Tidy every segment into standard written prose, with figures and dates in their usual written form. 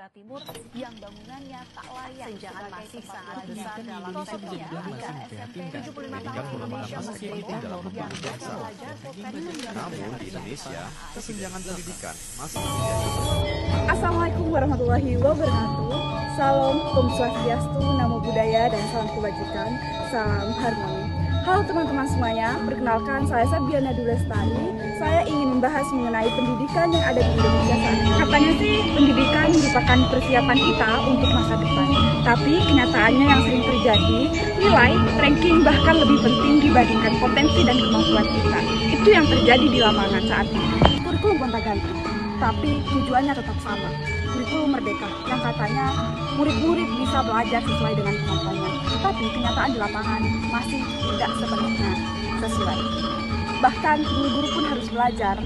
Tenggara Timur yang bangunannya tak layak Senjangan masih sangat belajar. besar dalam Contohnya, pendidikan. SMP 75 tahun Indonesia masih Merdeka dalam yang membangun bangsa. belajar teknik Namun di Indonesia, kesenjangan pendidikan masih terjadi. Assalamualaikum warahmatullahi wabarakatuh. Salam Om Swastiastu, Namo Buddhaya, dan salam kebajikan, salam harmoni. Halo teman-teman semuanya, perkenalkan saya Sabiana Dulestari. Saya ingin membahas mengenai pendidikan yang ada di Indonesia saat ini. Katanya sih pendidikan merupakan persiapan kita untuk masa depan. Tapi kenyataannya yang sering terjadi, nilai, ranking bahkan lebih penting dibandingkan potensi dan kemampuan kita. Itu yang terjadi di lapangan saat ini. Kurikulum gonta-ganti, tapi tujuannya tetap sama. Kurikulum merdeka yang katanya murid-murid bisa belajar sesuai dengan kemampuannya. Tapi kenyataan di lapangan masih tidak sepenuhnya sesuai. Bahkan guru-guru pun harus belajar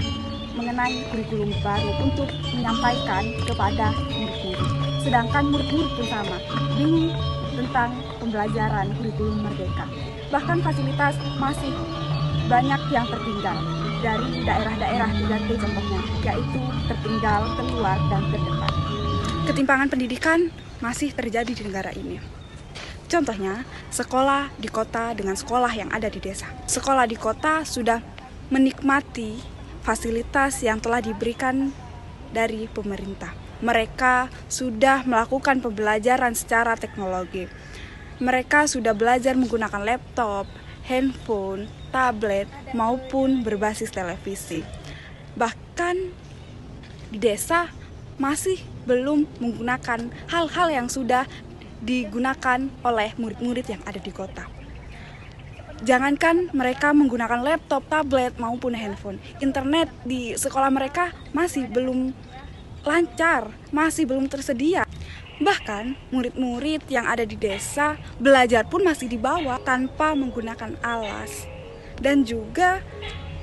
mengenai kurikulum baru untuk menyampaikan kepada murid-murid. Sedangkan murid-murid pun sama, bingung tentang pembelajaran kurikulum merdeka. Bahkan fasilitas masih banyak yang tertinggal dari daerah-daerah 3T contohnya, yaitu tertinggal, terluar, dan terdepan. Ketimpangan pendidikan masih terjadi di negara ini. Contohnya, sekolah di kota dengan sekolah yang ada di desa. Sekolah di kota sudah menikmati fasilitas yang telah diberikan dari pemerintah. Mereka sudah melakukan pembelajaran secara teknologi. Mereka sudah belajar menggunakan laptop, handphone, tablet, maupun berbasis televisi. Bahkan di desa masih belum menggunakan hal-hal yang sudah digunakan oleh murid-murid yang ada di kota. Jangankan mereka menggunakan laptop, tablet, maupun handphone. Internet di sekolah mereka masih belum lancar, masih belum tersedia. Bahkan murid-murid yang ada di desa belajar pun masih dibawa tanpa menggunakan alas. Dan juga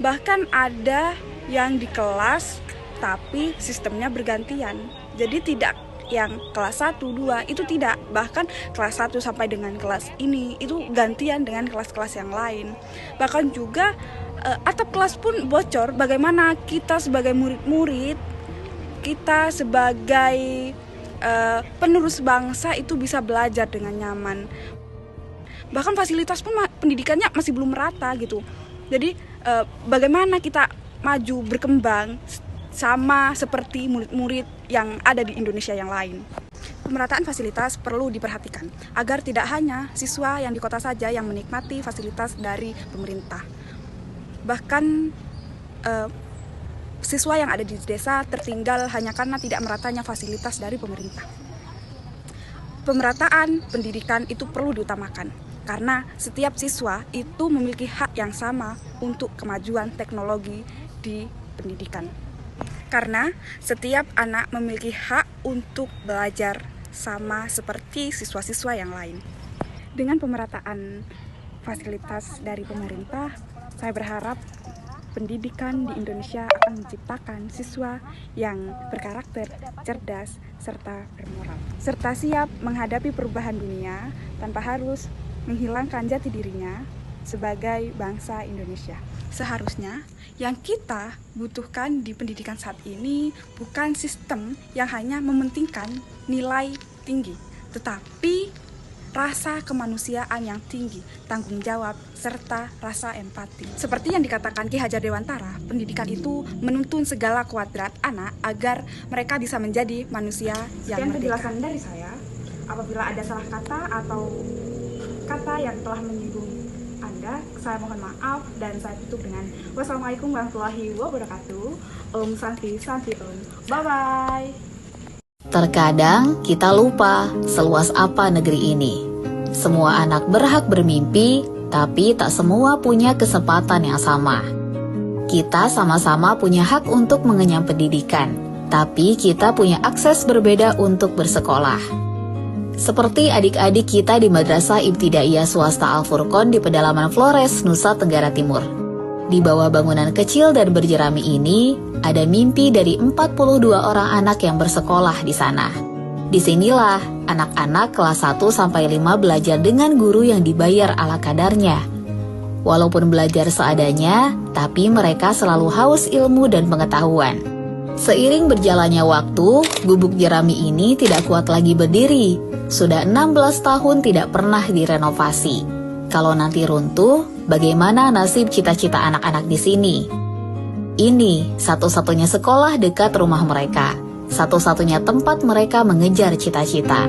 bahkan ada yang di kelas tapi sistemnya bergantian. Jadi tidak yang kelas 1, 2 itu tidak, bahkan kelas 1 sampai dengan kelas ini itu gantian dengan kelas-kelas yang lain. Bahkan juga atap kelas pun bocor. Bagaimana kita sebagai murid-murid, kita sebagai penerus bangsa itu bisa belajar dengan nyaman. Bahkan fasilitas pun pendidikannya masih belum merata gitu. Jadi bagaimana kita maju berkembang sama seperti murid-murid yang ada di Indonesia yang lain. Pemerataan fasilitas perlu diperhatikan agar tidak hanya siswa yang di kota saja yang menikmati fasilitas dari pemerintah. Bahkan siswa yang ada di desa tertinggal hanya karena tidak meratanya fasilitas dari pemerintah. Pemerataan pendidikan itu perlu diutamakan karena setiap siswa itu memiliki hak yang sama untuk kemajuan teknologi di pendidikan. Karena setiap anak memiliki hak untuk belajar sama seperti siswa-siswa yang lain. Dengan pemerataan fasilitas dari pemerintah, saya berharap pendidikan di Indonesia akan menciptakan siswa yang berkarakter, cerdas, serta bermoral. Serta siap menghadapi perubahan dunia tanpa harus menghilangkan jati dirinya sebagai bangsa Indonesia. Seharusnya yang kita butuhkan di pendidikan saat ini bukan sistem yang hanya mementingkan nilai tinggi, tetapi rasa kemanusiaan yang tinggi, tanggung jawab, serta rasa empati. Seperti yang dikatakan Ki Hajar Dewantara, pendidikan itu menuntun segala kuadrat anak agar mereka bisa menjadi manusia yang merdeka. Penjelasan dari saya, apabila ada salah kata atau kata yang telah menyinggung Anda, saya mohon maaf dan saya tutup dengan wassalamualaikum warahmatullahi wabarakatuh. Om Santi Santi Om. Bye-bye. Terkadang kita lupa seluas apa negeri ini. Semua anak berhak bermimpi, tapi tak semua punya kesempatan yang sama. Kita sama-sama punya hak untuk mengenyam pendidikan, tapi kita punya akses berbeda untuk bersekolah. Seperti adik-adik kita di Madrasah Ibtidaiyah Swasta Al-Furqon di pedalaman Flores, Nusa Tenggara Timur. Di bawah bangunan kecil dan berjerami ini, ada mimpi dari 42 orang anak yang bersekolah di sana. Disinilah anak-anak kelas 1 sampai 5 belajar dengan guru yang dibayar ala kadarnya. Walaupun belajar seadanya, tapi mereka selalu haus ilmu dan pengetahuan. Seiring berjalannya waktu, gubuk jerami ini tidak kuat lagi berdiri. Sudah 16 tahun tidak pernah direnovasi. Kalau nanti runtuh, bagaimana nasib cita-cita anak-anak di sini? Ini satu-satunya sekolah dekat rumah mereka. Satu-satunya tempat mereka mengejar cita-cita.